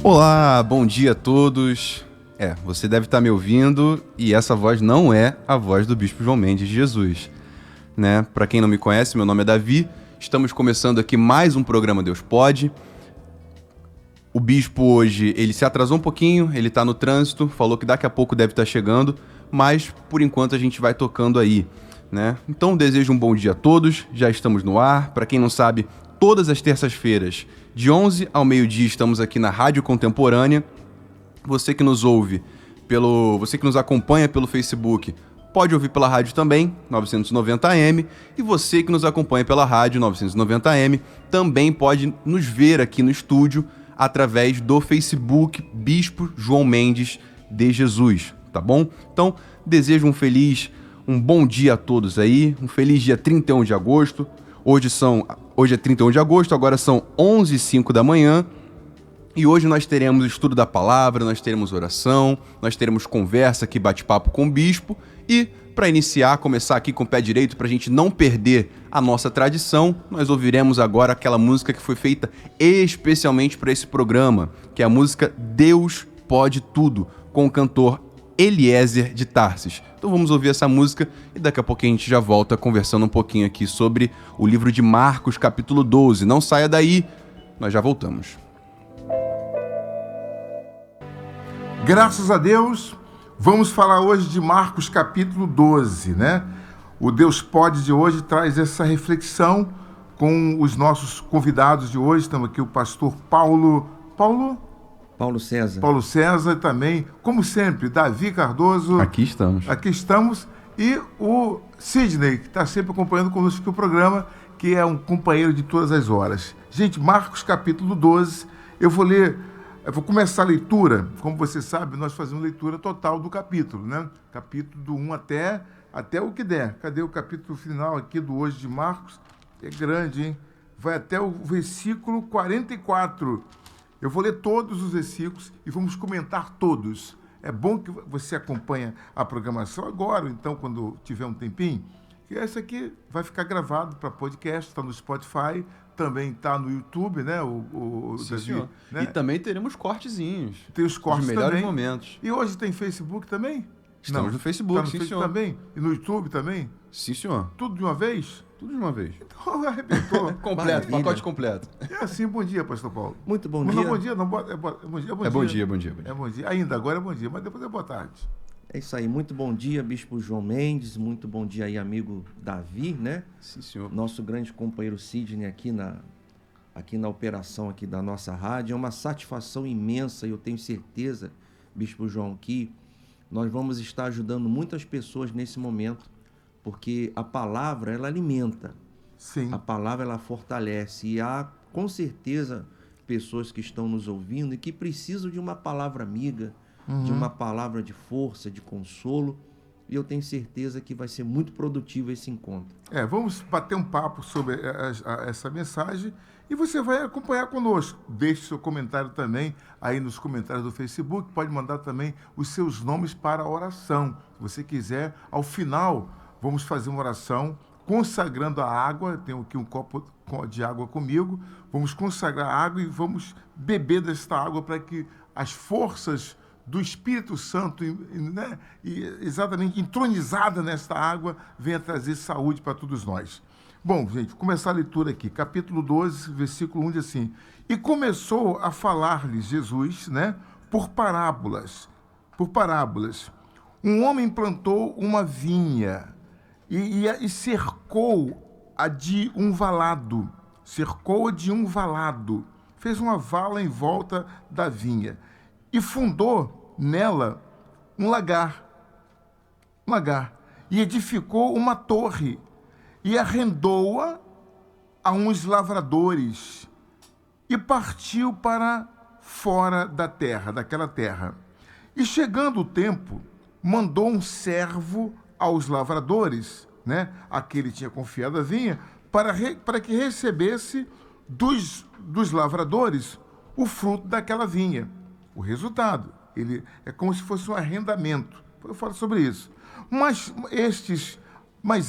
Olá, bom dia a todos. Você deve estar me ouvindo e essa voz não é a voz do Bispo João Mendes de Jesus, né? Para quem não me conhece, meu nome é Davi. Estamos começando aqui mais um programa Deus Pode. O Bispo hoje, ele se atrasou um pouquinho, ele está no trânsito, falou que daqui a pouco deve estar chegando, mas por enquanto a gente vai tocando aí, né? Então desejo um bom dia a todos, já estamos no ar. Para quem não sabe, todas as terças-feiras, de 11 ao meio-dia, estamos aqui na Rádio Contemporânea. Você que nos ouve, você que nos acompanha pelo Facebook, pode ouvir pela rádio também, 990M. E você que nos acompanha pela rádio 990M, também pode nos ver aqui no estúdio através do Facebook Bispo João Mendes de Jesus, tá bom? Então, desejo um bom dia a todos aí, um feliz dia 31 de agosto. Hoje é 31 de agosto, agora são 11h05 da manhã. E hoje nós teremos estudo da palavra, nós teremos oração, nós teremos conversa aqui, bate-papo com o bispo. E para iniciar, começar aqui com o pé direito, para a gente não perder a nossa tradição, nós ouviremos agora aquela música que foi feita especialmente para esse programa, que é a música Deus Pode Tudo, com o cantor Eliezer de Tarsis. Então vamos ouvir essa música e daqui a pouco a gente já volta conversando um pouquinho aqui sobre o livro de Marcos, capítulo 12. Não saia daí, nós já voltamos. Graças a Deus, vamos falar hoje de Marcos capítulo 12, né? O Deus Pode de hoje traz essa reflexão com os nossos convidados de hoje. Estamos aqui o pastor Paulo César. Paulo César também, como sempre, Davi Cardoso. Aqui estamos. E o Sidney, que está sempre acompanhando conosco aqui o programa, que é um companheiro de todas as horas. Gente, Marcos capítulo 12, eu vou começar a leitura. Como você sabe, nós fazemos leitura total do capítulo, né? Capítulo do 1 até o que der. Cadê o capítulo final aqui do hoje de Marcos? É grande, hein? Vai até o versículo 44. Eu vou ler todos os versículos e vamos comentar todos. É bom que você acompanhe a programação agora, então, quando tiver um tempinho. E essa aqui vai ficar gravado para podcast, está no Spotify, também está no YouTube, né? Sim, senhor. Né? E também teremos cortezinhos. Tem os cortes também. Os melhores também. momentos. E hoje tem Facebook também? Estamos no Facebook, tá no Facebook senhor. Também? E no YouTube também? Sim, senhor. Tudo de uma vez? Tudo de uma vez. Então, arrebentou. Completo, pacote completo. É assim, bom dia, pastor Paulo. Muito bom dia. Não, bom dia, não, é bom dia. É bom dia. É bom dia. Ainda, agora é bom dia, mas depois é boa tarde. É isso aí, muito bom dia, Bispo João Mendes, muito bom dia aí, amigo Davi, né? Sim, senhor. Nosso grande companheiro Sidney aqui na operação aqui da nossa rádio. É uma satisfação imensa e eu tenho certeza, Bispo João, que nós vamos estar ajudando muitas pessoas nesse momento, porque a palavra, ela alimenta. Sim. A palavra, ela fortalece. E há, com certeza, pessoas que estão nos ouvindo e que precisam de uma palavra amiga, de uma palavra de força, de consolo. E eu tenho certeza que vai ser muito produtivo esse encontro. Vamos bater um papo sobre essa mensagem e você vai acompanhar conosco. Deixe seu comentário também aí nos comentários do Facebook. Pode mandar também os seus nomes para a oração. Se você quiser, ao final, vamos fazer uma oração consagrando a água. Tenho aqui um copo de água comigo. Vamos consagrar a água e vamos beber desta água para que as forças do Espírito Santo, né, e exatamente entronizada nesta água, venha trazer saúde para todos nós. Bom, gente, vou começar a leitura aqui. Capítulo 12, versículo 1 diz assim: E começou a falar-lhes Jesus, né, por parábolas. Um homem plantou uma vinha e cercou-a de um valado. Fez uma vala em volta da vinha e fundou nela um lagar, e edificou uma torre, e arrendou-a a uns lavradores, e partiu para fora daquela terra. E chegando o tempo, mandou um servo aos lavradores, né, a que ele tinha confiado a vinha, para que recebesse dos lavradores o fruto daquela vinha. O resultado, ele é como se fosse um arrendamento. Eu falo sobre isso. Mas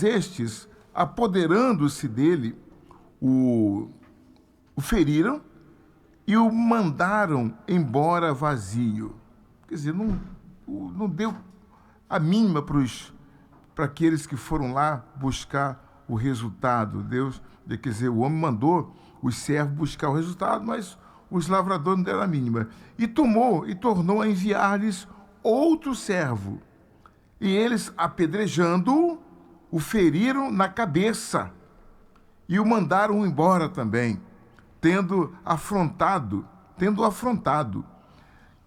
estes apoderando-se dele, o feriram e o mandaram embora vazio. Quer dizer, não deu a mínima para aqueles que foram lá buscar o resultado. Quer dizer, o homem mandou os servos buscar o resultado, mas os lavradores não deram a mínima. E tornou a enviar-lhes outro servo. E eles, apedrejando-o, o feriram na cabeça e o mandaram embora também, tendo afrontado.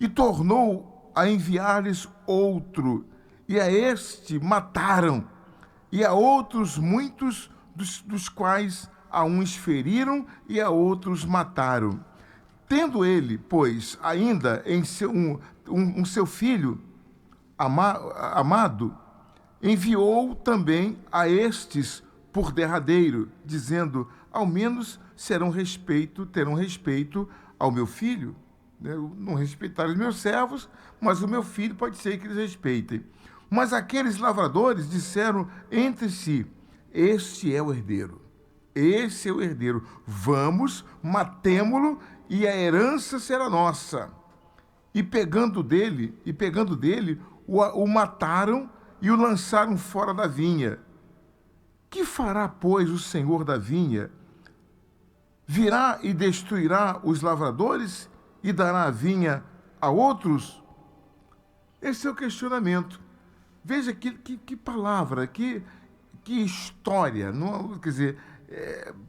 E tornou a enviar-lhes outro, e a este mataram, e a outros muitos, dos quais a uns feriram e a outros mataram. Tendo ele, pois, ainda em seu filho amado, enviou também a estes por derradeiro, dizendo: ao menos terão respeito ao meu filho. Não respeitaram os meus servos, mas o meu filho pode ser que eles respeitem. Mas aqueles lavradores disseram entre si: este é o herdeiro, vamos, matemo-lo, e a herança será nossa. E pegando dele, o mataram e o lançaram fora da vinha. Que fará, pois, o senhor da vinha? Virá e destruirá os lavradores e dará a vinha a outros? Esse é o questionamento. Veja que palavra, que história. Não, quer dizer,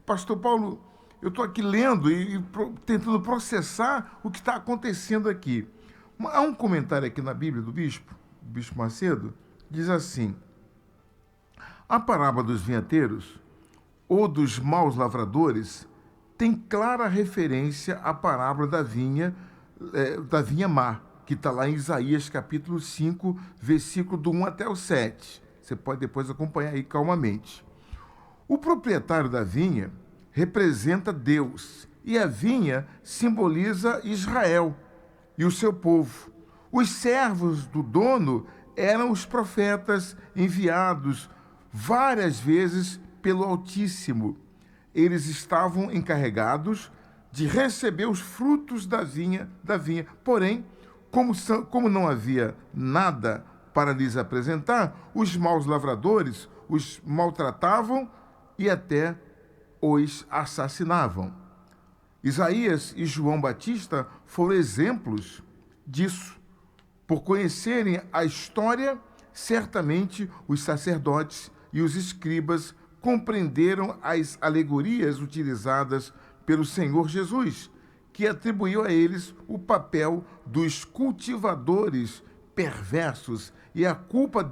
Pastor Paulo, eu estou aqui lendo e tentando processar o que está acontecendo aqui. Há um comentário aqui na Bíblia do Bispo Macedo, diz assim: a parábola dos vinhateiros ou dos maus lavradores tem clara referência à parábola da vinha má, que está lá em Isaías capítulo 5, versículo do 1 até o 7. Você pode depois acompanhar aí calmamente. O proprietário da vinha representa Deus, e a vinha simboliza Israel e o seu povo. Os servos do dono eram os profetas enviados várias vezes pelo Altíssimo. Eles estavam encarregados de receber os frutos da vinha. Porém, como não havia nada para lhes apresentar, os maus lavradores os maltratavam e até os assassinavam. Isaías e João Batista foram exemplos disso. Por conhecerem a história, certamente os sacerdotes e os escribas compreenderam as alegorias utilizadas pelo Senhor Jesus, que atribuiu a eles o papel dos cultivadores perversos e a culpa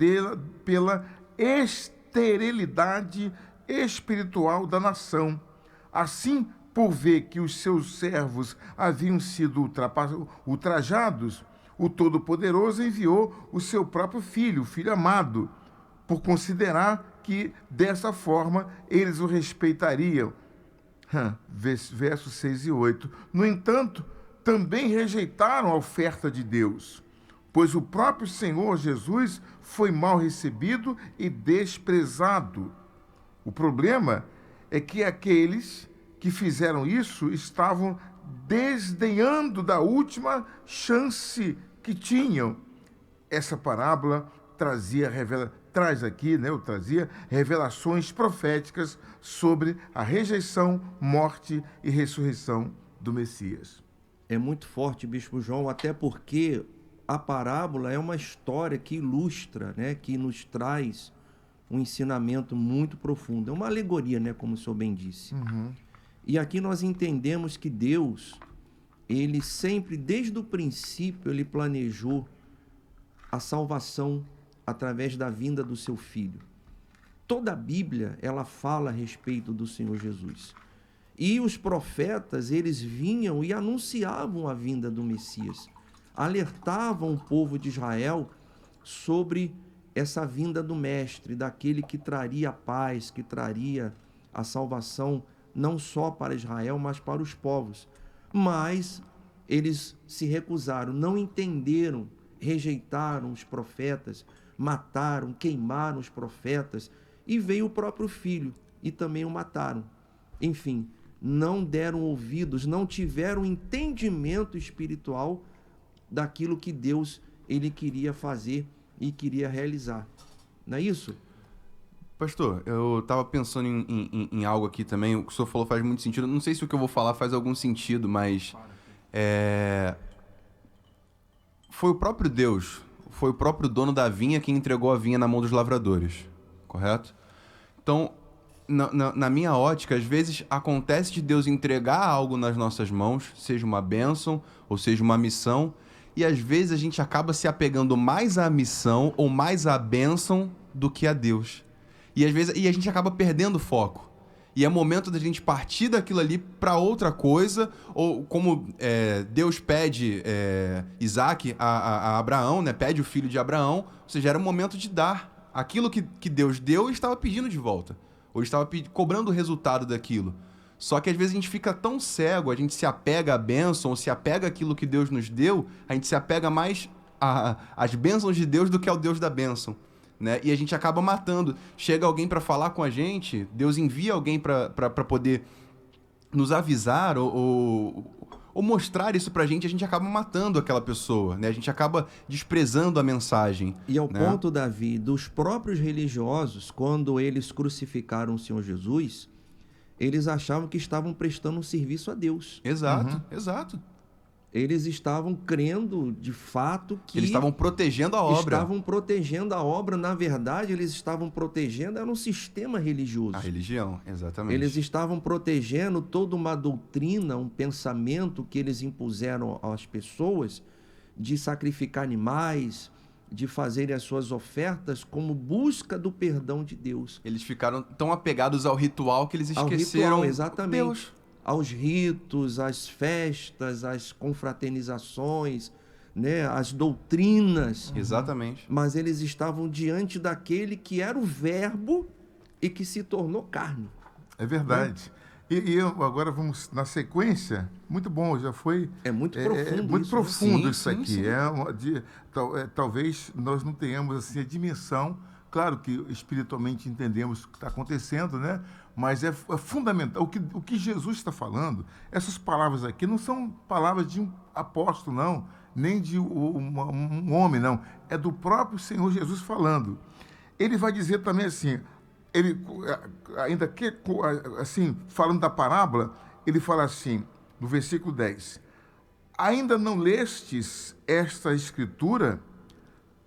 pela esterilidade espiritual da nação. Assim, por ver que os seus servos haviam sido ultrajados, o Todo-Poderoso enviou o seu próprio filho, o Filho amado, por considerar que, dessa forma, eles o respeitariam. Versos 6 e 8. No entanto, também rejeitaram a oferta de Deus, pois o próprio Senhor Jesus foi mal recebido e desprezado. O problema é que aqueles que fizeram isso estavam desdenhando da última chance que tinham. Essa parábola trazia revelações proféticas sobre a rejeição, morte e ressurreição do Messias. É muito forte, Bispo João, até porque a parábola é uma história que ilustra, né, que nos traz um ensinamento muito profundo. É uma alegoria, né, como o senhor bem disse. Uhum. E aqui nós entendemos que Deus, ele sempre, desde o princípio, ele planejou a salvação através da vinda do seu Filho. Toda a Bíblia, ela fala a respeito do Senhor Jesus. E os profetas, eles vinham e anunciavam a vinda do Messias. Alertavam o povo de Israel sobre essa vinda do Mestre, daquele que traria a paz, que traria a salvação, não só para Israel, mas para os povos. Mas eles se recusaram, não entenderam, rejeitaram os profetas, mataram, queimaram os profetas, e veio o próprio Filho e também o mataram. Enfim, não deram ouvidos, não tiveram entendimento espiritual daquilo que Deus ele queria fazer e queria realizar. Não é isso? Pastor, eu tava pensando em algo aqui também. O que o senhor falou faz muito sentido. Não sei se o que eu vou falar faz algum sentido, mas foi o próprio Deus, foi o próprio dono da vinha quem entregou a vinha na mão dos lavradores, correto? Então, na minha ótica, às vezes acontece de Deus entregar algo nas nossas mãos, seja uma bênção ou seja uma missão, e às vezes a gente acaba se apegando mais à missão ou mais à bênção do que a Deus. E às vezes a gente acaba perdendo o foco. E é momento da gente partir daquilo ali para outra coisa, ou como Deus pede Isaac a Abraão, né? Pede o filho de Abraão, ou seja, era o momento de dar aquilo que Deus deu e estava pedindo de volta. Ou estava cobrando o resultado daquilo. Só que às vezes a gente fica tão cego, a gente se apega à bênção, ou se apega àquilo que Deus nos deu, a gente se apega mais às bênçãos de Deus do que ao Deus da bênção. Né? E a gente acaba matando. Chega alguém para falar com a gente, Deus envia alguém para poder nos avisar ou mostrar isso pra gente, a gente acaba matando aquela pessoa, né? A gente acaba desprezando a mensagem. E ao né? ponto, Davi, dos próprios religiosos, quando eles crucificaram o Senhor Jesus, eles achavam que estavam prestando um serviço a Deus. Exato, exato. Eles estavam crendo, de fato, que... Eles estavam protegendo a obra. Estavam protegendo a obra. Na verdade, eles estavam protegendo... Era um sistema religioso. A religião, exatamente. Eles estavam protegendo toda uma doutrina, um pensamento que eles impuseram às pessoas de sacrificar animais, de fazerem as suas ofertas como busca do perdão de Deus. Eles ficaram tão apegados ao ritual que eles esqueceram ao ritual, exatamente. Deus. Aos ritos, às festas, às confraternizações, né, às doutrinas. Exatamente. Mas eles estavam diante daquele que era o verbo e que se tornou carne. É verdade. E agora vamos na sequência. Muito bom, já foi... É muito profundo muito isso. profundo Sim, isso aqui. sim. Talvez nós não tenhamos assim, a dimensão. Claro que espiritualmente entendemos o que está acontecendo, né? Mas é fundamental. O que Jesus está falando, essas palavras aqui não são palavras de um apóstolo, não, nem de um homem, não. É do próprio Senhor Jesus falando. Ele vai dizer também assim, ainda que, assim, falando da parábola, ele fala assim, no versículo 10, ainda não lestes esta escritura?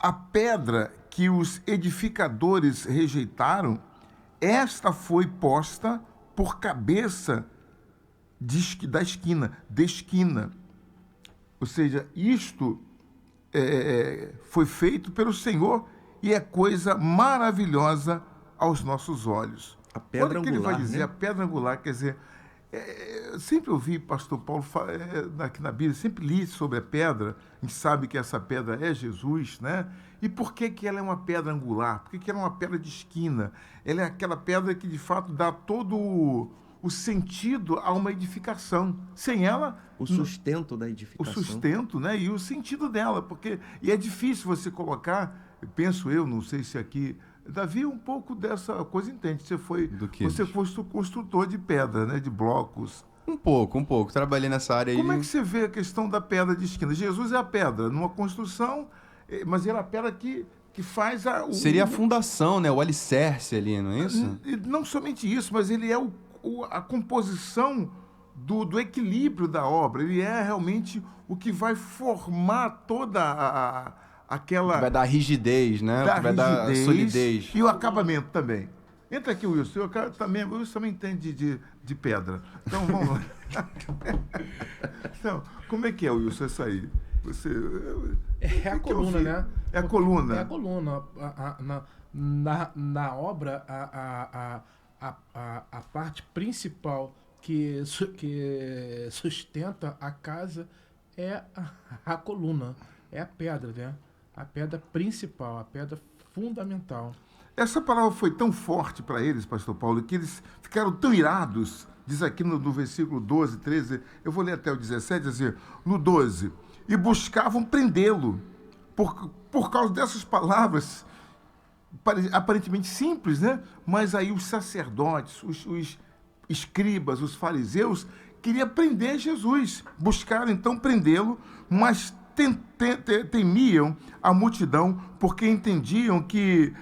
A pedra que os edificadores rejeitaram, esta foi posta por cabeça da esquina. Ou seja, isto foi feito pelo Senhor e é coisa maravilhosa aos nossos olhos. A pedra Olha o que ele vai angular, dizer, né? a pedra angular, quer dizer, eu sempre ouvi pastor Paulo aqui na Bíblia, sempre li sobre a pedra, a gente sabe que essa pedra é Jesus, né? E por que ela é uma pedra angular? Por que ela é uma pedra de esquina? Ela é aquela pedra que, de fato, dá todo o sentido a uma edificação. Sem ela... O sustento da edificação. O sustento, né? E o sentido dela. E é difícil você colocar, penso eu, não sei se aqui... Davi, um pouco dessa coisa entende. Você foi construtor de pedra, né? De blocos. Um pouco. Trabalhei nessa área aí. Como é que você vê a questão da pedra de esquina? Jesus é a pedra numa construção, mas ele é a pedra que faz Seria a fundação, né? O alicerce ali, não é isso? Não somente isso, mas ele é a composição do equilíbrio da obra. Ele é realmente o que vai formar toda aquela... Que vai dar rigidez, né? Que vai dar solidez. E o acabamento também. Entra aqui, Wilson. O Wilson também entende de pedra. Então, vamos lá. Então, como é que é, Wilson, isso aí? É a coluna, né? É a coluna. É a coluna. Na obra, a parte principal que sustenta a casa é a coluna, é a pedra, né? A pedra principal, a pedra fundamental. Essa palavra foi tão forte para eles, pastor Paulo, que eles ficaram tão irados, diz aqui no versículo 12, 13, eu vou ler até o 17, diz assim, no 12, e buscavam prendê-lo, por causa dessas palavras, aparentemente simples, né? Mas aí os sacerdotes, escribas, os fariseus, queriam prender Jesus. Buscaram então prendê-lo, mas temiam a multidão, porque entendiam que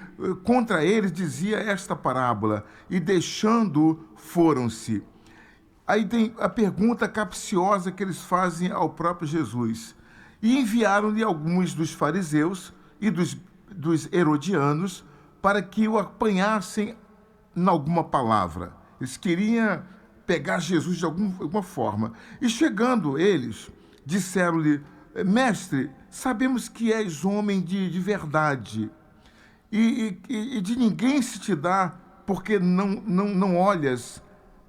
contra eles dizia esta parábola, e deixando, foram-se. Aí tem a pergunta capciosa que eles fazem ao próprio Jesus. E enviaram-lhe alguns dos fariseus e dos herodianos para que o apanhassem em alguma palavra. Eles queriam pegar Jesus de alguma forma. E chegando eles, disseram-lhe: Mestre, sabemos que és homem de verdade e de ninguém se te dá, porque não olhas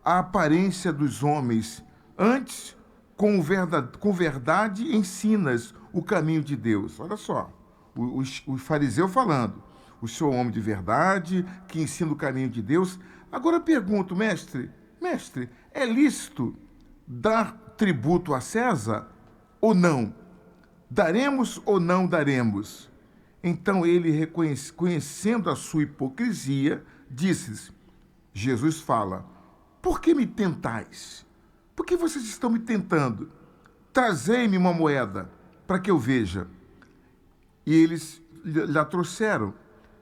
a aparência dos homens. Antes, com verdade ensinas o caminho de Deus. Olha só, o fariseu falando: o senhor é um homem de verdade, que ensina o caminho de Deus. Agora eu pergunto, mestre, é lícito dar tributo a César ou não? Daremos ou não daremos? Então ele, reconhecendo a sua hipocrisia, disse-lhes, Jesus fala: por que me tentais? Por que vocês estão me tentando? Trazei-me uma moeda para que eu veja. E eles lhe trouxeram.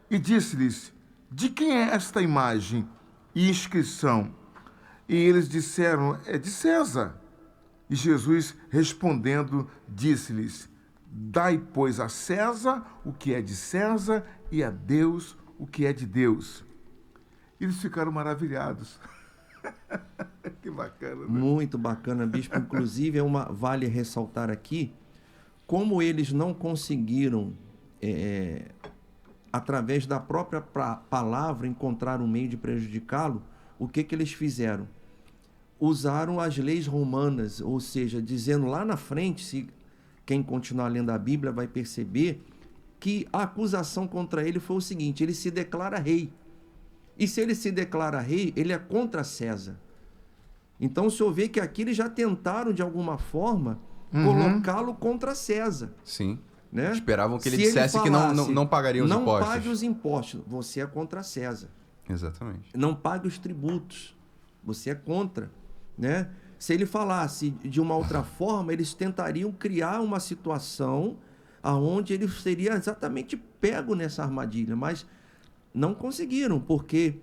E disse-lhes: de quem é esta imagem e inscrição? E eles disseram: é de César. E Jesus, respondendo, disse-lhes: dai, pois, a César o que é de César e a Deus o que é de Deus. Eles ficaram maravilhados. Que bacana, né? Muito bacana, bispo. Inclusive, vale ressaltar aqui como eles não conseguiram, através da própria palavra, encontrar um meio de prejudicá-lo. O que eles fizeram? Usaram as leis romanas, ou seja, dizendo lá na frente, se quem continuar lendo a Bíblia vai perceber que a acusação contra ele foi o seguinte: ele se declara rei. E se ele se declara rei, ele é contra César. Então o senhor vê que aqui eles já tentaram, de alguma forma, colocá-lo contra César. Sim. Né? Esperavam que ele Se dissesse que não pagaria os impostos. Não pague os impostos, você é contra César. Exatamente. Não pague os tributos, você é contra. Né? Se ele falasse de uma outra forma, eles tentariam criar uma situação onde ele seria exatamente pego nessa armadilha, mas não conseguiram, porque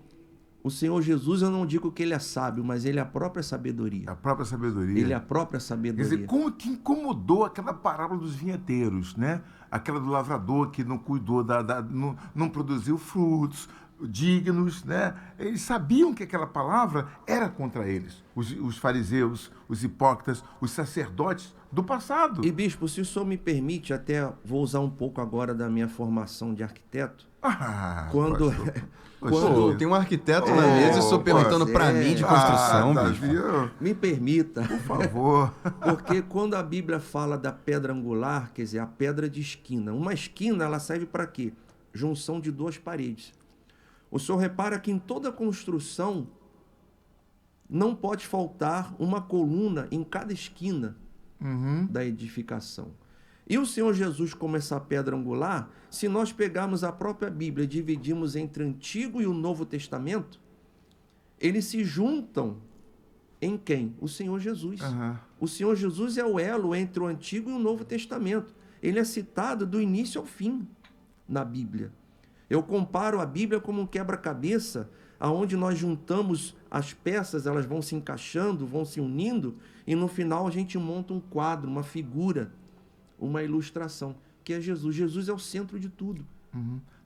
o Senhor Jesus, eu não digo que ele é sábio, mas ele é a própria sabedoria. A própria sabedoria. Ele é a própria sabedoria. Quer dizer, como que incomodou aquela parábola dos vinheteiros, né? Aquela do lavrador que não cuidou, não produziu frutos dignos, né? Eles sabiam que aquela palavra era contra eles. Os fariseus, os hipócritas, os sacerdotes do passado. E, bispo, se o senhor me permite, até vou usar um pouco agora da minha formação de arquiteto. Quando tem um arquiteto na mesa e o senhor perguntando para mim de construção, bispo. Me permita. Por favor. Porque quando a Bíblia fala da pedra angular, quer dizer, a pedra de esquina. Uma esquina, ela serve para quê? Junção de duas paredes. O senhor repara que em toda construção não pode faltar uma coluna em cada esquina da edificação. E o Senhor Jesus, como essa pedra angular, se nós pegarmos a própria Bíblia e dividimos entre o Antigo e o Novo Testamento, eles se juntam em quem? O Senhor Jesus. O Senhor Jesus é o elo entre o Antigo e o Novo Testamento. Ele é citado do início ao fim na Bíblia. Eu comparo a Bíblia como um quebra-cabeça, aonde nós juntamos as peças, elas vão se encaixando, vão se unindo, e no final a gente monta um quadro, uma figura, uma ilustração, que é Jesus. Jesus é o centro de tudo.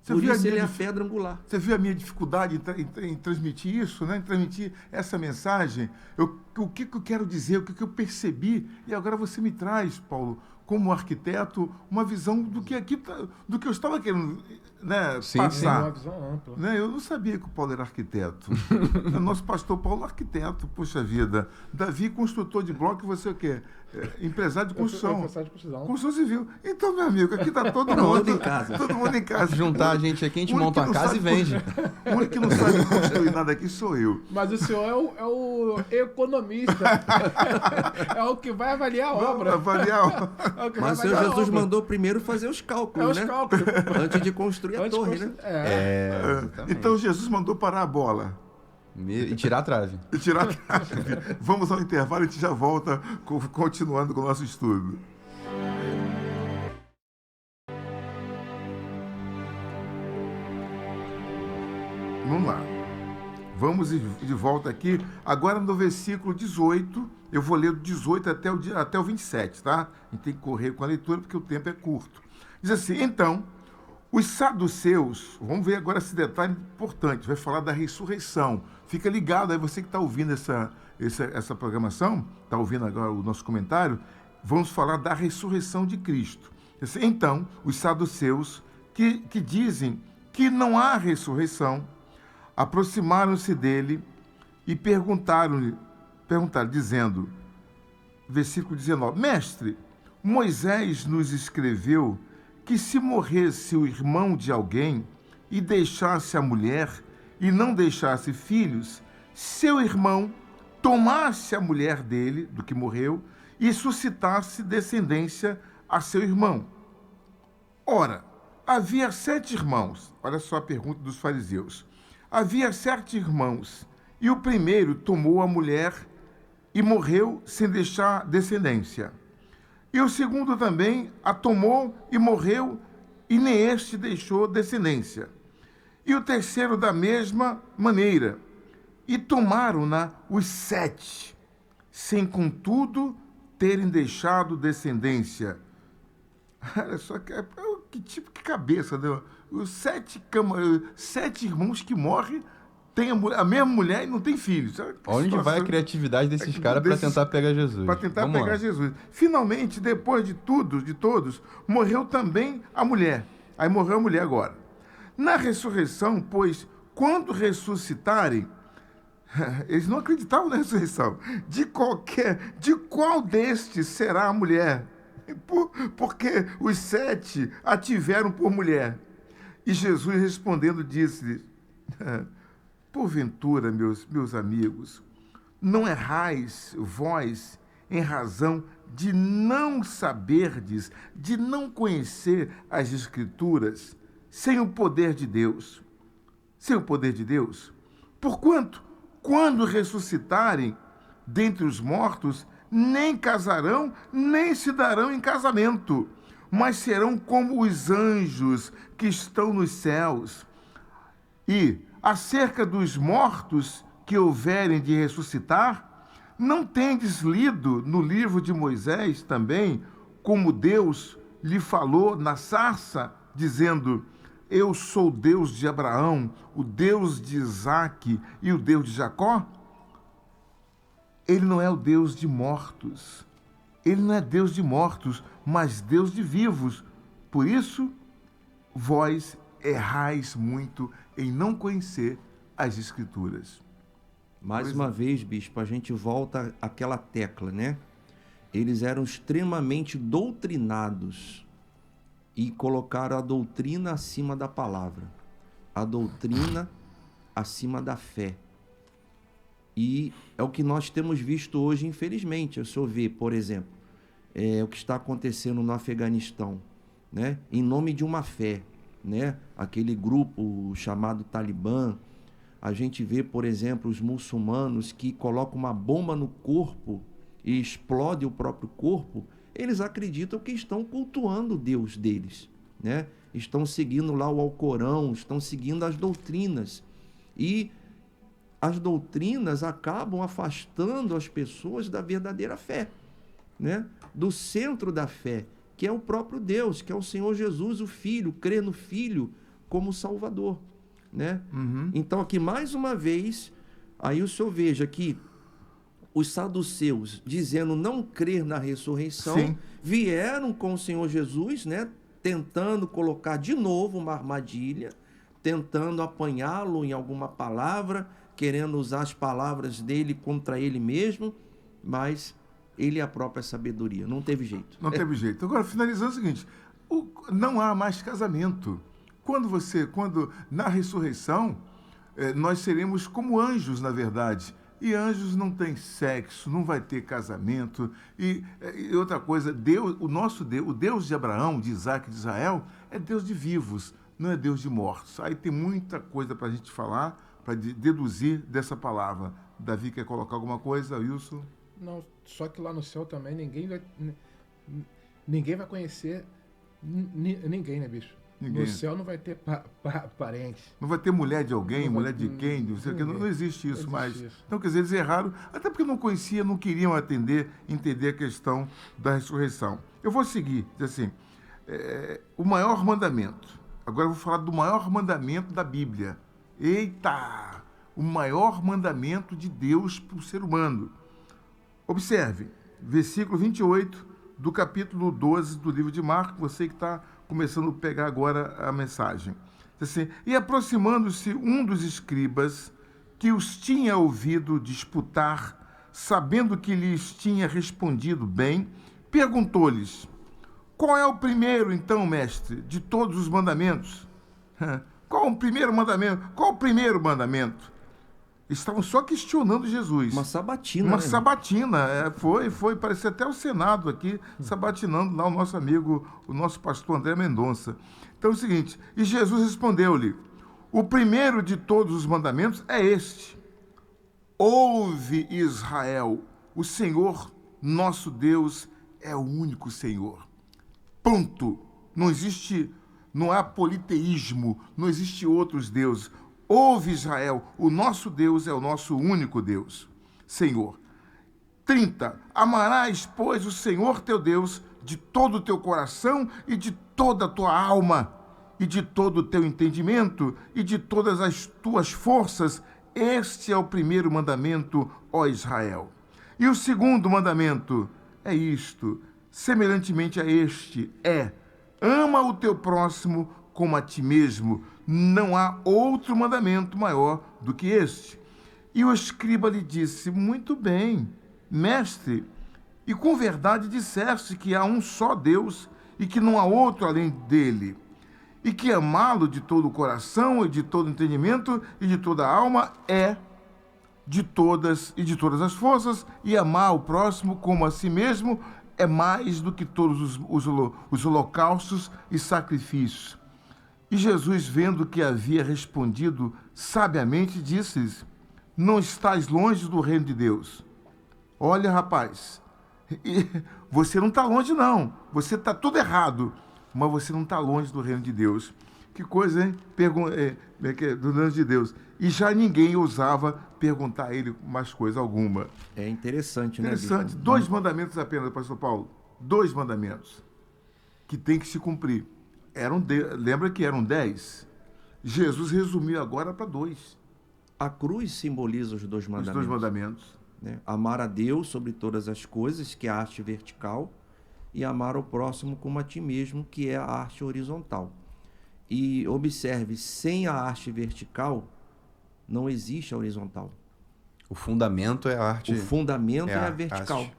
Por isso ele é a pedra angular. Você viu a minha dificuldade em transmitir isso, né? Em transmitir essa mensagem? O que eu quero dizer, o que eu percebi, e agora você me traz, Paulo, como arquiteto, uma visão do que eu estava querendo, né, passar. Sim, uma visão ampla. Né? Eu não sabia que o Paulo era arquiteto. O nosso pastor Paulo é arquiteto, poxa vida. Davi, construtor de bloco, e você o quê? Empresário de construção. Construção civil. Então, meu amigo, aqui está todo mundo em casa. Todo mundo em casa. Se juntar a gente aqui, a gente monta uma casa e vende. O único que não sabe construir nada aqui sou eu. Mas o senhor é o economista. É o que vai avaliar a obra. Mas o Senhor Jesus mandou primeiro fazer os cálculos, né? Os cálculos. Antes de construir a torre, né? Então Jesus mandou parar a bola. E tirar a trave. E tirar a trave. Vamos ao intervalo e a gente já volta continuando com o nosso estudo. Vamos lá. Vamos de volta aqui. Agora no versículo 18, eu vou ler do 18 até o 27, tá? A gente tem que correr com a leitura porque o tempo é curto. Diz assim, então, os saduceus, vamos ver agora esse detalhe importante, vai falar da ressurreição. Fica ligado aí, você que está ouvindo essa programação, está ouvindo agora o nosso comentário, vamos falar da ressurreição de Cristo. Diz assim, então, os saduceus que dizem que não há ressurreição, aproximaram-se dele e perguntaram, dizendo, versículo 19, Mestre, Moisés nos escreveu que se morresse o irmão de alguém e deixasse a mulher e não deixasse filhos, seu irmão tomasse a mulher dele, do que morreu, e suscitasse descendência a seu irmão. Ora, havia 7 irmãos, olha só a pergunta dos fariseus, havia 7 irmãos, e o primeiro tomou a mulher e morreu sem deixar descendência. E o segundo também a tomou e morreu, e nem este deixou descendência. E o terceiro da mesma maneira. E tomaram-na os 7, sem contudo terem deixado descendência. Olha só que tipo de cabeça, né? Os 7 irmãos que morrem tem a mesma mulher e não tem filhos. Onde vai a criatividade desses caras para tentar pegar Jesus? Para tentar pegar Jesus. Finalmente, depois de todos, morreu também a mulher. Aí morreu a mulher agora. Na ressurreição, pois, quando ressuscitarem, eles não acreditavam na ressurreição. De qual destes será a mulher? Porque os 7 a tiveram por mulher. E Jesus respondendo disse-lhes, porventura, meus amigos, não errais vós em razão de não saberdes, de não conhecer as Escrituras, sem o poder de Deus? Sem o poder de Deus? Porquanto, quando ressuscitarem dentre os mortos, nem casarão, nem se darão em casamento, mas serão como os anjos que estão nos céus. E, acerca dos mortos que houverem de ressuscitar, não tendes lido no livro de Moisés também, como Deus lhe falou na sarça, dizendo, eu sou o Deus de Abraão, o Deus de Isaque e o Deus de Jacó? Ele não é o Deus de mortos. Ele não é Deus de mortos, mas Deus de vivos. Por isso, vós errais muito em não conhecer as Escrituras. Mais uma vez, bispo, a gente volta àquela tecla, né? Eles eram extremamente doutrinados e colocaram a doutrina acima da palavra, a doutrina acima da fé. E é o que nós temos visto hoje, infelizmente. O senhor vê, por exemplo, o que está acontecendo no Afeganistão, né? Em nome de uma fé, né? Aquele grupo chamado Talibã. A gente vê, por exemplo, os muçulmanos que colocam uma bomba no corpo e explodem o próprio corpo. Eles acreditam que estão cultuando o Deus deles, né? Estão seguindo lá o Alcorão, estão seguindo as doutrinas. E as doutrinas acabam afastando as pessoas da verdadeira fé, né? Do centro da fé, que é o próprio Deus, que é o Senhor Jesus, o Filho, crer no Filho como Salvador, né? Então aqui mais uma vez, aí o senhor veja que os saduceus, dizendo não crer na ressurreição, Sim. vieram com o Senhor Jesus, né? Tentando colocar de novo uma armadilha, tentando apanhá-lo em alguma palavra, querendo usar as palavras dele contra ele mesmo, mas ele é a própria sabedoria, não teve jeito. Não teve jeito. Agora, finalizando o seguinte, não há mais casamento. Quando na ressurreição, nós seremos como anjos, na verdade. E anjos não têm sexo, não vai ter casamento. E outra coisa, Deus, o nosso Deus, o Deus de Abraão, de Isaque, de Israel, é Deus de vivos, não é Deus de mortos. Aí tem muita coisa para a gente falar, para deduzir dessa palavra? Davi quer colocar alguma coisa, Wilson? Não, só que lá no céu também ninguém vai conhecer ninguém, né, bicho? Ninguém. No céu não vai ter parente. Não vai ter mulher de alguém, Não mulher vai- de quem, não sei o que, não existe isso Não mais. existe isso. Então, quer dizer, eles erraram, até porque não conheciam, não queriam entender a questão da ressurreição. Eu vou seguir, diz assim, o maior mandamento. Agora eu vou falar do maior mandamento da Bíblia. Eita! O maior mandamento de Deus para o ser humano. Observe, versículo 28 do capítulo 12 do livro de Marcos, você que está começando a pegar agora a mensagem. Diz assim, e aproximando-se um dos escribas, que os tinha ouvido disputar, sabendo que lhes tinha respondido bem, perguntou-lhes, qual é o primeiro, então, mestre, de todos os mandamentos? Qual o primeiro mandamento? Qual o primeiro mandamento? Estavam só questionando Jesus. Uma sabatina, Uma né? sabatina, foi, parecia até o Senado aqui, sabatinando lá o nosso amigo, o nosso pastor André Mendonça. Então é o seguinte, e Jesus respondeu-lhe, o primeiro de todos os mandamentos é este, ouve Israel, o Senhor nosso Deus é o único Senhor. Ponto. Não há politeísmo, não existe outros deuses. Ouve Israel, o nosso Deus é o nosso único Deus, Senhor. 30. Amarás, pois, o Senhor teu Deus de todo o teu coração e de toda a tua alma e de todo o teu entendimento e de todas as tuas forças. Este é o primeiro mandamento, ó Israel. E o segundo mandamento é isto, semelhantemente a este, ama o teu próximo como a ti mesmo. Não há outro mandamento maior do que este. E o escriba lhe disse, muito bem, mestre, e com verdade disseste que há um só Deus e que não há outro além dele, e que amá-lo de todo o coração e de todo o entendimento e de toda a alma é de todas as forças, e amar o próximo como a si mesmo é mais do que todos os holocaustos e sacrifícios. E Jesus, vendo que havia respondido sabiamente, disse-lhes, não estás longe do reino de Deus. Olha, rapaz, você não está longe, não. Você está tudo errado, mas você não está longe do reino de Deus. Que coisa, hein? Do reino de Deus. E já ninguém ousava perguntar a ele mais coisa alguma. É interessante, né? Interessante. Bispo? 2 mandamentos apenas, pastor Paulo. 2 mandamentos que tem que se cumprir. Lembra que eram 10? Jesus resumiu agora para 2. A cruz simboliza os dois Os mandamentos. 2 mandamentos. Né? Amar a Deus sobre todas as coisas, que é a arte vertical, e amar o próximo como a ti mesmo, que é a arte horizontal. E observe, sem a arte vertical, não existe a horizontal. O fundamento é a arte. O fundamento é a a vertical. haste,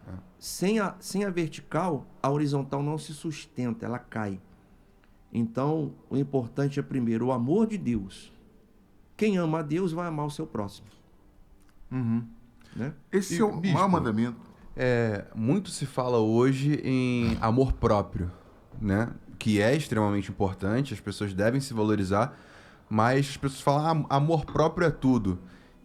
é. Sem a vertical, a horizontal não se sustenta, ela cai. Então, o importante é, primeiro, o amor de Deus. Quem ama a Deus vai amar o seu próximo. Né? Esse E, é o bispo, maior mandamento. Muito se fala hoje em amor próprio, né? Que é extremamente importante, as pessoas devem se valorizar, mas as pessoas falam, amor próprio é tudo.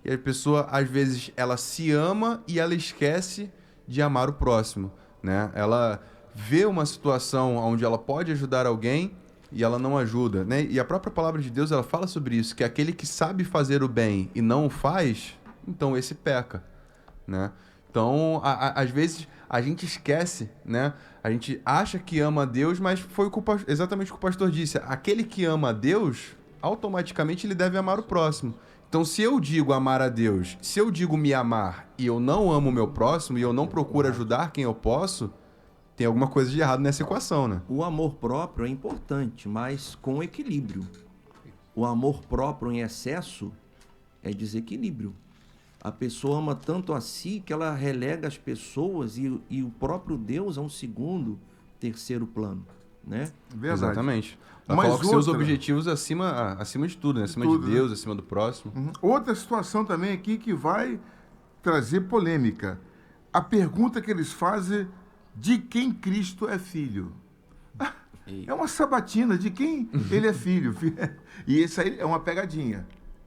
E a pessoa, às vezes, ela se ama e ela esquece de amar o próximo, né? Ela vê uma situação onde ela pode ajudar alguém e ela não ajuda, né? E a própria palavra de Deus, ela fala sobre isso, que aquele que sabe fazer o bem e não o faz, então esse peca, né? Então, às vezes, a gente esquece, né? A gente acha que ama a Deus, mas foi exatamente o que o pastor disse. Aquele que ama a Deus, automaticamente ele deve amar o próximo. Então, se eu digo amar a Deus, se eu digo me amar e eu não amo o meu próximo e eu não procuro ajudar quem eu posso, tem alguma coisa de errado nessa equação, né? O amor próprio é importante, mas com equilíbrio. O amor próprio em excesso é desequilíbrio. A pessoa ama tanto a si que ela relega as pessoas e o próprio Deus a um segundo, terceiro plano, né? Verdade. Exatamente. Ela Mas coloca seus outra- objetivos acima de tudo, né? Acima tudo, de Deus, né? acima do próximo. Outra situação também aqui que vai trazer polêmica. A pergunta que eles fazem de quem Cristo é filho. É uma sabatina de quem ele é filho. E isso aí é uma pegadinha.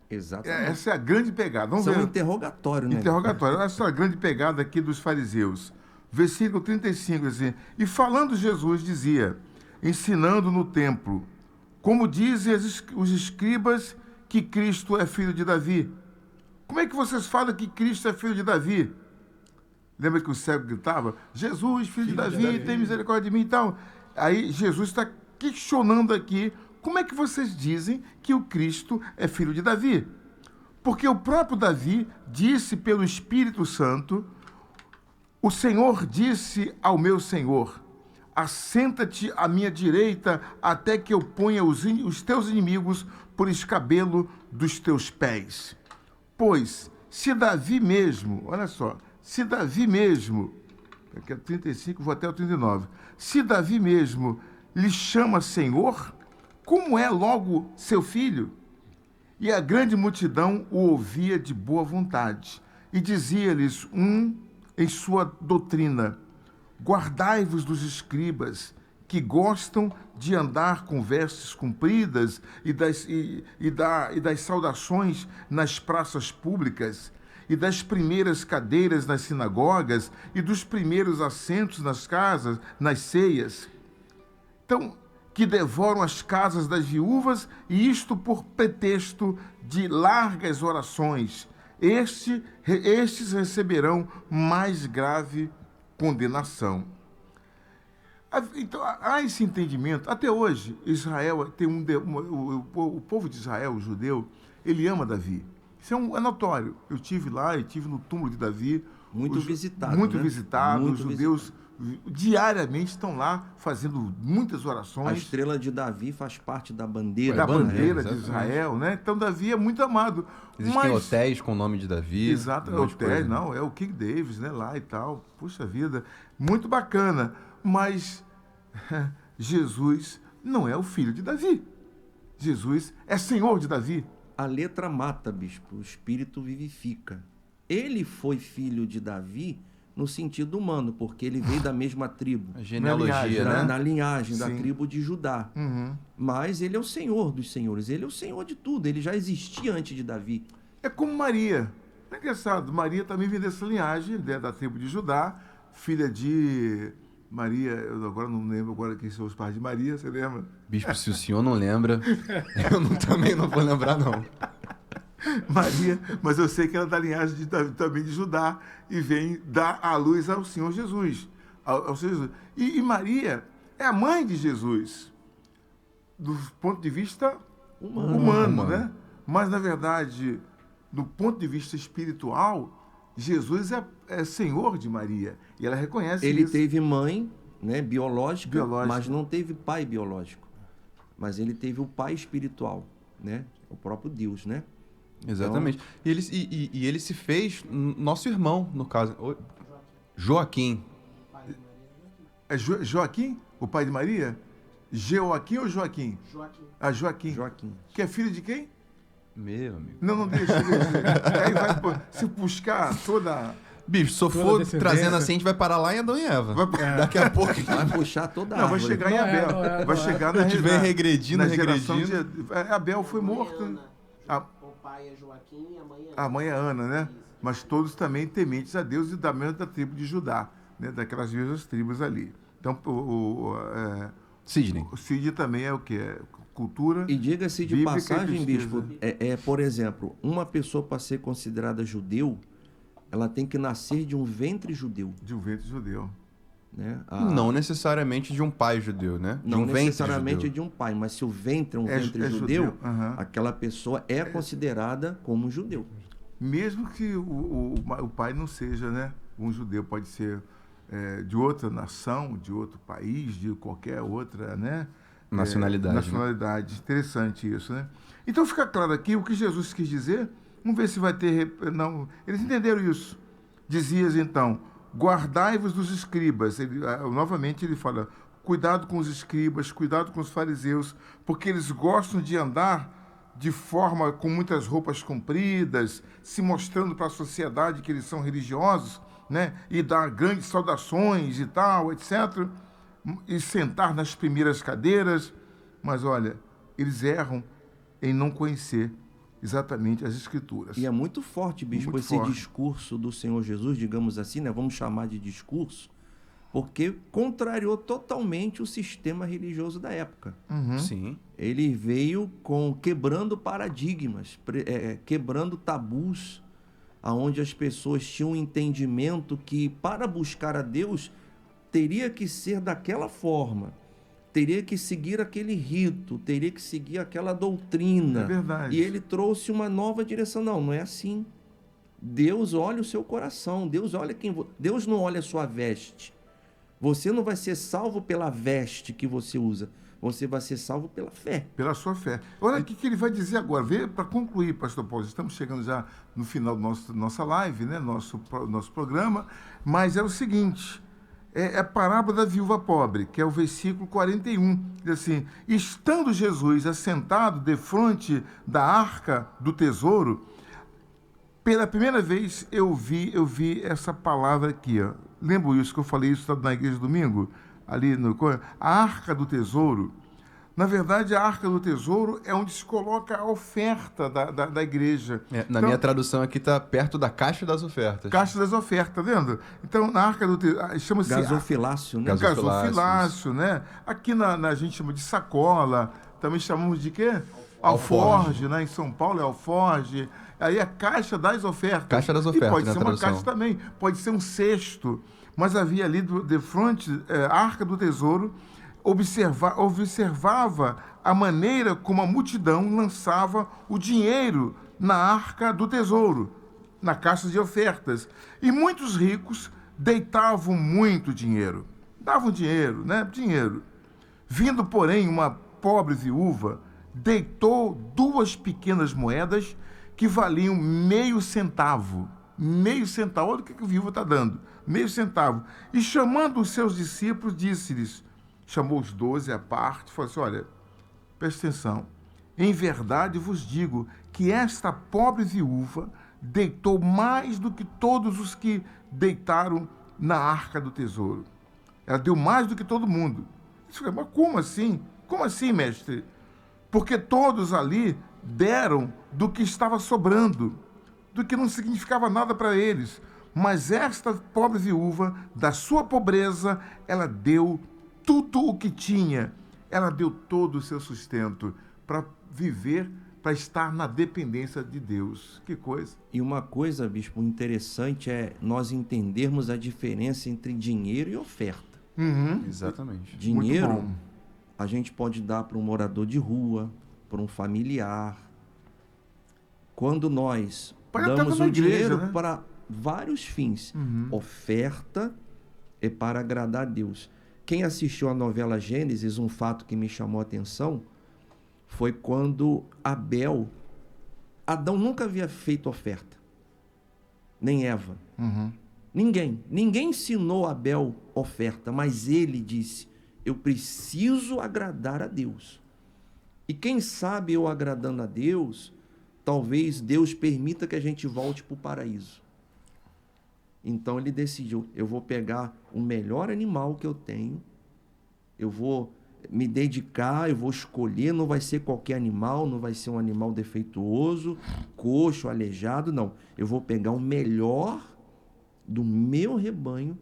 Exatamente. Essa é a grande pegada. Vamos São ver. interrogatório, né? Interrogatório. Essa é a grande pegada aqui dos fariseus. Versículo 35, assim. E falando Jesus, dizia, ensinando no templo, como dizem os escribas que Cristo é filho de Davi. Como é que vocês falam que Cristo é filho de Davi? Lembra que o cego gritava, Jesus, filho de Davi, tem misericórdia de mim e tal. Aí Jesus está questionando aqui, como é que vocês dizem que o Cristo é filho de Davi? Porque o próprio Davi disse pelo Espírito Santo, o Senhor disse ao meu Senhor, assenta-te à minha direita até que eu ponha os teus inimigos por escabelo dos teus pés. Pois, se Davi mesmo, olha só, se Davi mesmo, aqui é 35, vou até o 39, se Davi mesmo lhe chama Senhor, como é logo seu filho? E a grande multidão o ouvia de boa vontade, e dizia-lhes em sua doutrina, guardai-vos dos escribas, que gostam de andar com vestes compridas e das saudações nas praças públicas, e das primeiras cadeiras nas sinagogas, e dos primeiros assentos nas casas, nas ceias. Então, que devoram as casas das viúvas, e isto por pretexto de largas orações. Estes receberão mais grave condenação. Então, há esse entendimento. Até hoje, Israel tem o povo de Israel, o judeu, ele ama Davi. Isso é notório. Eu estive lá e estive no túmulo de Davi. Muito visitado. Muito né? visitado. Muito os judeus diariamente estão lá fazendo muitas orações. A estrela de Davi faz parte da bandeira. Da bandeira né? de Israel, né? Então Davi é muito amado. Existem hotéis com o nome de Davi. Exato, hotéis, não, é o King Davis, né? Lá e tal. Puxa vida, muito bacana. Mas Jesus não é o filho de Davi. Jesus é Senhor de Davi. A letra mata, bispo, o espírito vivifica. Ele foi filho de Davi no sentido humano, porque ele veio da mesma tribo. A genealogia, né? Na linhagem da Sim. tribo de Judá. Uhum. Mas ele é o Senhor dos senhores, ele é o Senhor de tudo, ele já existia antes de Davi. É como Maria. É engraçado, Maria também vem dessa linhagem, né, da tribo de Judá, filha de Maria, eu agora não lembro agora quem são os pais de Maria, você lembra? Bispo, se o senhor não lembra, também não vou lembrar, não. Maria, mas eu sei que ela é da linhagem também de Judá e vem dar à luz ao Senhor Jesus. Ao Senhor Jesus. E Maria é a mãe de Jesus, do ponto de vista humano, né? Mas, na verdade, do ponto de vista espiritual, Jesus é Senhor de Maria. E ela reconhece Ele isso. teve mãe, né, biológica, Biológica. mas não teve pai biológico. Mas ele teve o pai espiritual, né? O próprio Deus, né? Exatamente. E ele se fez nosso irmão, no caso. Joaquim. É Joaquim, o pai de Maria? Joaquim ou Joaquim? Joaquim. Ah, Joaquim. Joaquim. Que é filho de quem? Meu amigo. Não deixa. Aí vai se buscar toda... Bicho, se eu Toda for descendência. trazendo assim, a gente vai parar lá em Adão e Eva. Daqui a pouco Vai puxar toda a Não, vai árvore. chegar em Não é, Abel. não é, Vai não é. chegar A gente vem na regredindo, geração regredindo. de... Abel foi morto. Ana. A, O pai é Joaquim e a mãe é Ana. a mãe é Ana, né? Isso. Mas todos também tementes a Deus e da mesma tribo de Judá, né? Daquelas mesmas tribos ali. Então, Sidney. o Cid também é o quê? É cultura. E diga-se de bíblica e passagem, pesquisa. bispo, por exemplo, uma pessoa para ser considerada judeu, ela tem que nascer de um ventre judeu, De um ventre judeu. né? Não necessariamente de um pai judeu, né? De Não um ventre necessariamente judeu. de um pai, mas se o ventre é um É ventre judeu, judeu, aham. aquela pessoa é considerada como judeu. Mesmo que o pai não seja, né? Um judeu pode ser de outra nação, de outro país, de qualquer outra, né? Nacionalidade, né? Nacionalidade. Interessante isso, né? Então fica claro aqui o que Jesus quis dizer. Vamos ver se vai ter... Não, eles entenderam isso. Dizias então, guardai-vos dos escribas. Novamente ele fala, cuidado com os escribas, cuidado com os fariseus, porque eles gostam de andar de forma com muitas roupas compridas, se mostrando para a sociedade que eles são religiosos, né? E dar grandes saudações e tal, etc. E sentar nas primeiras cadeiras. Mas olha, eles erram em não conhecer exatamente as Escrituras. E é muito forte, bispo, Muito esse forte. discurso do Senhor Jesus, digamos assim, né? Vamos chamar de discurso, porque contrariou totalmente o sistema religioso da época. Sim. Ele veio quebrando paradigmas, quebrando tabus, aonde as pessoas tinham um entendimento que para buscar a Deus teria que ser daquela forma, teria que seguir aquele rito, teria que seguir aquela doutrina. É verdade. E ele trouxe uma nova direção. Não é assim. Deus olha o seu coração, Deus não olha a sua veste. Você não vai ser salvo pela veste que você usa, você vai ser salvo pela fé. Pela sua fé. Olha o que ele vai dizer agora. Vê para concluir, pastor Paulo. Estamos chegando já no final da nossa live, né? nosso programa. Mas é o seguinte: é a parábola da viúva pobre, que é o versículo 41. Diz assim: estando Jesus assentado defronte da arca do tesouro, pela primeira vez eu vi essa palavra aqui. Ó. Lembra isso que eu falei isso na igreja domingo? Ali no a arca do tesouro. Na verdade, a arca do tesouro é onde se coloca a oferta da igreja. Na minha tradução aqui está perto da caixa das ofertas. Caixa das ofertas, tá vendo? Então, na arca do tesouro, chama-se... Gasofilácio, né? Gasofilácio, né? Aqui a gente chama de sacola, também chamamos de quê? Alforge, né? Em São Paulo é alforge. Aí a caixa das ofertas. Caixa das ofertas, e pode na ser uma tradução. caixa também, pode ser um cesto. Mas havia ali, de frente, a arca do tesouro, observava a maneira como a multidão lançava o dinheiro na arca do tesouro, na caixa de ofertas. E muitos ricos deitavam muito dinheiro. Davam dinheiro, né? Dinheiro. Vindo, porém, uma pobre viúva, deitou 2 pequenas moedas que valiam meio centavo. Meio centavo. Olha o que a viúva está dando. Meio centavo. E chamando os seus discípulos, disse-lhes, chamou os 12 à parte, falou assim: olha, presta atenção, em verdade vos digo que esta pobre viúva deitou mais do que todos os que deitaram na arca do tesouro. Ela deu mais do que todo mundo. Mas como assim? Como assim, mestre? Porque todos ali deram do que estava sobrando, do que não significava nada para eles. Mas esta pobre viúva, da sua pobreza, ela deu tudo o que tinha. Ela deu todo o seu sustento para viver, para estar na dependência de Deus. Que coisa. E uma coisa, bispo, interessante é nós entendermos a diferença entre dinheiro e oferta. Exatamente. Dinheiro, Muito bom. a gente pode dar para um morador de rua, para um familiar. Quando nós Pode até damos dar na o dinheiro igreja, né? para vários fins. Oferta é para agradar a Deus. Quem assistiu a novela Gênesis, um fato que me chamou a atenção foi quando Adão nunca havia feito oferta, nem Eva. Ninguém ensinou Abel oferta, mas ele disse: eu preciso agradar a Deus. E quem sabe eu agradando a Deus, talvez Deus permita que a gente volte para o paraíso. Então ele decidiu: eu vou pegar o melhor animal que eu tenho, eu vou me dedicar, eu vou escolher, não vai ser qualquer animal, não vai ser um animal defeituoso, coxo, aleijado, não. Eu vou pegar o melhor do meu rebanho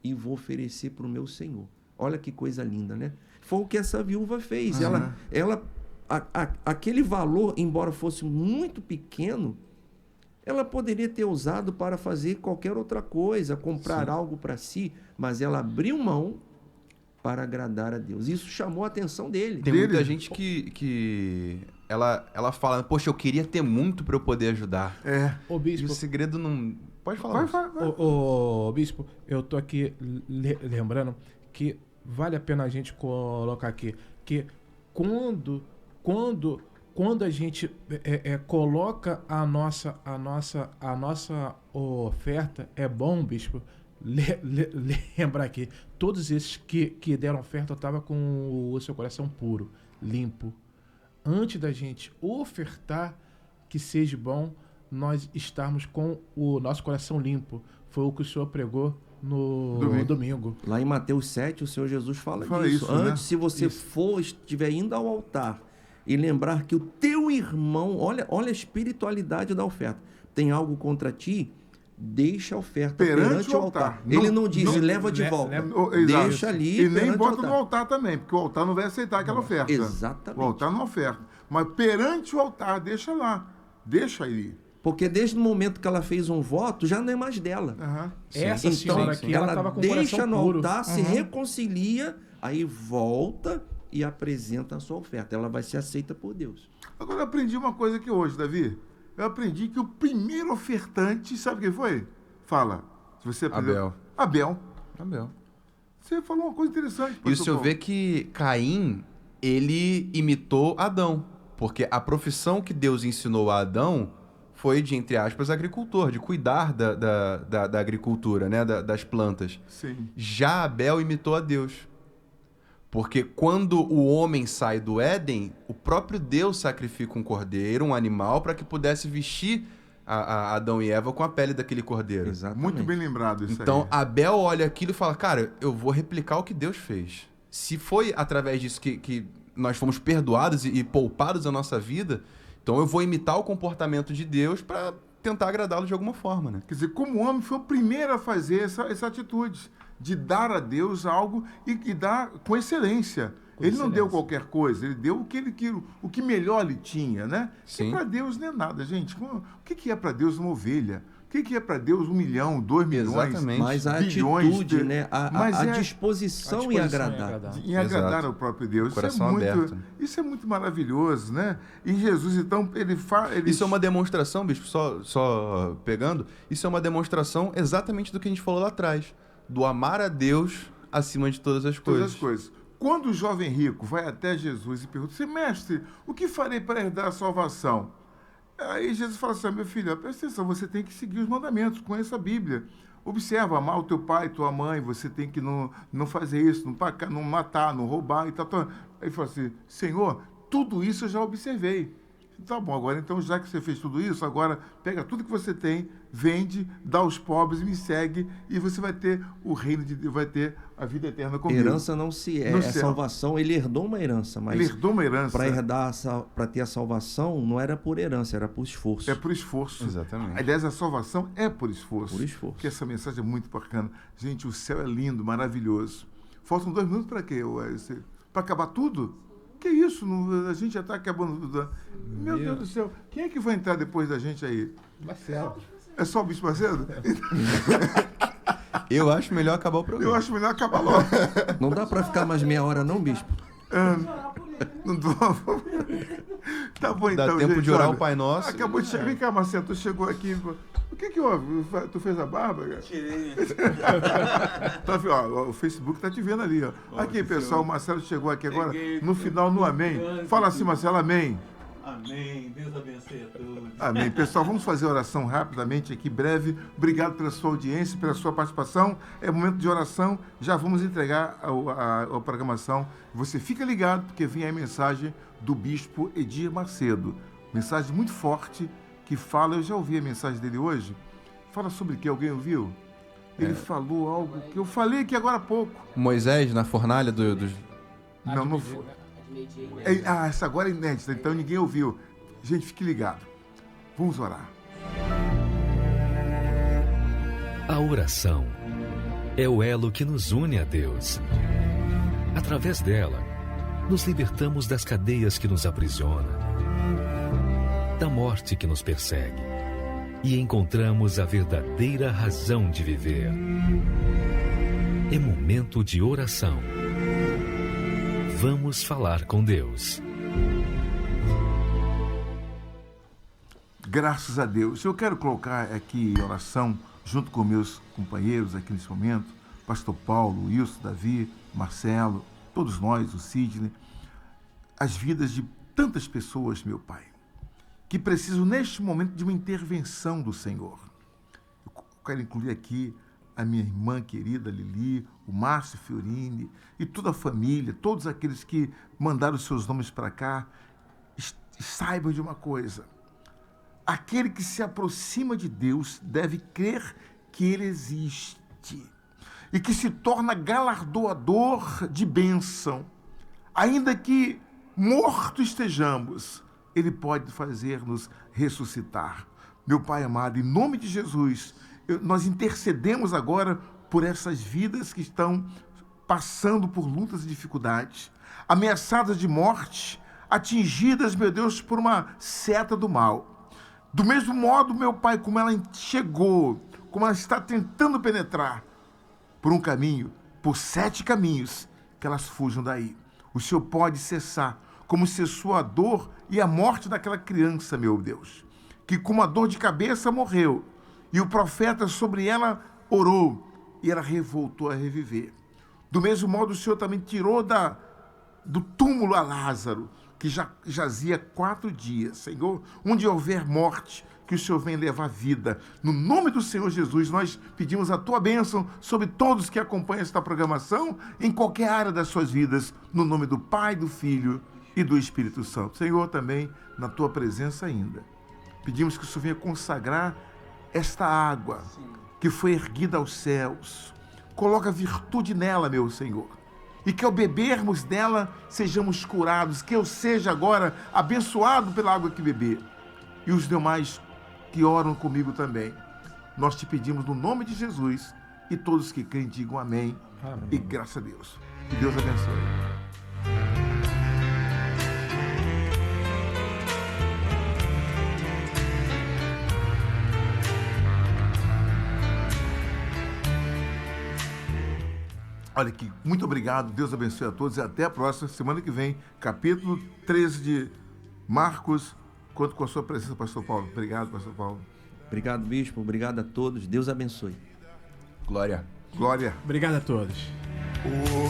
e vou oferecer para o meu Senhor. Olha que coisa linda, né? Foi o que essa viúva fez. Aquele valor, embora fosse muito pequeno, ela poderia ter usado para fazer qualquer outra coisa, comprar algo para si, mas ela abriu mão para agradar a Deus. Isso chamou a atenção dele. Tem muita gente que ela fala: poxa, eu queria ter muito para eu poder ajudar. Ô, E bispo, o segredo não... Pode falar. Vai. ô, bispo, eu tô aqui lembrando que vale a pena a gente colocar aqui que quando a gente coloca a nossa oferta, é bom, bispo, lembrar aqui, todos esses que deram oferta estavam com o seu coração puro, limpo. Antes da gente ofertar, que seja bom nós estarmos com o nosso coração limpo. Foi o que o senhor pregou no domingo. Lá em Mateus 7, o Senhor Jesus fala Fala disso. isso, né? Antes, se você estiver indo ao altar e lembrar que o teu irmão, olha a espiritualidade da oferta, tem algo contra ti, deixa a oferta perante o altar. Ele não diz, leva de volta. Deixa ali e nem bota o no altar também, porque o altar não vai aceitar aquela oferta. Exatamente. O altar não oferta. Mas perante o altar, deixa lá. Deixa aí. Porque desde o momento que ela fez um voto, já não é mais dela. Aham. Essa Então, senhora aqui, ela estava com o deixa coração no puro. altar, se reconcilia, aí volta e apresenta a sua oferta. Ela vai ser aceita por Deus. Agora eu aprendi uma coisa aqui hoje, Davi. Eu aprendi que o primeiro ofertante, sabe quem foi? Fala. Se você aprendeu. Abel. Você falou uma coisa interessante. E o senhor vê que Caim, ele imitou Adão. Porque a profissão que Deus ensinou a Adão foi de, entre aspas, agricultor, de cuidar da agricultura, né? Das plantas. Sim. Já Abel imitou a Deus. Porque quando o homem sai do Éden, o próprio Deus sacrifica um cordeiro, um animal, para que pudesse vestir a Adão e Eva com a pele daquele cordeiro. Exatamente. Muito bem lembrado isso Então, aí. Abel olha aquilo e fala, cara, eu vou replicar o que Deus fez. Se foi através disso que nós fomos perdoados e poupados da nossa vida, então eu vou imitar o comportamento de Deus para tentar agradá-lo de alguma forma, né? Quer dizer, como homem, foi o primeiro a fazer essa atitude de dar a Deus algo e dar com excelência. Ele não deu qualquer coisa, ele deu o que melhor ele tinha, né? Sim. E para Deus não é nada, gente. O que é para Deus uma ovelha? O que é para Deus 1 milhão, 2 milhões? Exatamente. Mas a bilhões atitude, né? A é disposição em agradar. em agradar Exato. ao próprio Deus. Coração aberto. Isso é muito maravilhoso, né? E Jesus, então, ele Isso é uma demonstração, bispo, só pegando, isso é uma demonstração exatamente do que a gente falou lá atrás, do amar a Deus acima de todas as coisas. todas as coisas. Quando o jovem rico vai até Jesus e pergunta assim, mestre, o que farei para herdar a salvação? Aí Jesus fala assim, meu filho, presta atenção, você tem que seguir os mandamentos, conheça a Bíblia. Observa, amar o teu pai, tua mãe, você tem que não fazer isso, não matar, não roubar e tal. Aí ele fala assim, Senhor, tudo isso eu já observei. Tá bom, agora então, já que você fez tudo isso, agora pega tudo que você tem, vende, dá aos pobres e me segue, e você vai ter o reino de Deus, vai ter a vida eterna comigo. Herança não se é, No é céu. salvação. Ele herdou uma herança, mas Ele herdou uma herança. para ter a salvação não era por herança, era por esforço. É por esforço. Exatamente. Aliás, a salvação é por esforço. Por esforço. Porque essa mensagem é muito bacana. Gente, o céu é lindo, maravilhoso. Faltam 2 minutos para quê? Para acabar tudo? Que isso? A gente já está acabando tudo. Meu Deus do céu. Quem é que vai entrar depois da gente aí? Marcelo. É só o Bispo Macedo? Eu acho melhor acabar o Eu programa. acho melhor acabar logo. Não dá para ficar mais meia hora não, bispo? Não tô... Tá bom, Dá então, tempo gente, de orar olha, o Pai Nosso. Acabou de chegar. Vem cá, Marcelo, tu chegou aqui. O que houve? Tu fez a barba? Cara? Tirei. Tá, ó, o Facebook tá te vendo ali, ó. Aqui, pessoal, o Marcelo chegou aqui agora, no final, no amém. Fala assim, Marcelo, amém. Amém. Deus abençoe a todos. Amém. Pessoal, vamos fazer oração rapidamente aqui, breve. Obrigado pela sua audiência, pela sua participação. É momento de oração. Já vamos entregar a programação. Você fica ligado, porque vem a mensagem do Bispo Edir Macedo. Mensagem muito forte, que fala... Eu já ouvi a mensagem dele hoje. Fala sobre o que? Alguém ouviu? Ele falou algo que eu falei aqui agora há pouco. Moisés na fornalha dos... Não foi. Admedia, né? Essa agora é inédita, então ninguém ouviu. Gente, fique ligado. Vamos orar. A oração é o elo que nos une a Deus. Através dela, nos libertamos das cadeias que nos aprisionam, da morte que nos persegue, e encontramos a verdadeira razão de viver. É momento de oração. Vamos falar com Deus. Graças a Deus. Eu quero colocar aqui em oração, junto com meus companheiros aqui nesse momento, Pastor Paulo, Wilson, Davi, Marcelo, todos nós, o Sidney, as vidas de tantas pessoas, meu Pai, que precisam neste momento de uma intervenção do Senhor. Eu quero incluir aqui a minha irmã querida Lili, o Márcio Fiorini e toda a família, todos aqueles que mandaram seus nomes para cá, saibam de uma coisa: aquele que se aproxima de Deus deve crer que Ele existe e que se torna galardoador de bênção, ainda que morto estejamos, Ele pode fazer-nos ressuscitar. Meu Pai amado, em nome de Jesus, nós intercedemos agora por essas vidas que estão passando por lutas e dificuldades, ameaçadas de morte, atingidas, meu Deus, por uma seta do mal. Do mesmo modo, meu Pai, como ela chegou, como ela está tentando penetrar por um caminho, por 7 caminhos, que elas fujam daí. O Senhor pode cessar, como cessou a dor e a morte daquela criança, meu Deus, que com uma dor de cabeça morreu, e o profeta sobre ela orou, e ela voltou a reviver. Do mesmo modo, o Senhor também tirou do túmulo a Lázaro, que já jazia 4 dias. Senhor, onde houver morte, que o Senhor venha levar vida. No nome do Senhor Jesus, nós pedimos a tua bênção sobre todos que acompanham esta programação, em qualquer área das suas vidas, no nome do Pai, do Filho e do Espírito Santo. Senhor, também na tua presença ainda. Pedimos que o Senhor venha consagrar esta água que foi erguida aos céus. Coloca virtude nela, meu Senhor. E que ao bebermos dela, sejamos curados. Que eu seja agora abençoado pela água que beber. E os demais que oram comigo também. Nós te pedimos no nome de Jesus. E todos que creem digam amém. Amém. E graças a Deus. Que Deus abençoe. Olha aqui, muito obrigado, Deus abençoe a todos e até a próxima, semana que vem, capítulo 13 de Marcos. Conto com a sua presença, pastor Paulo. Obrigado, pastor Paulo. Obrigado, bispo. Obrigado a todos. Deus abençoe. Glória. Glória. Obrigado a todos.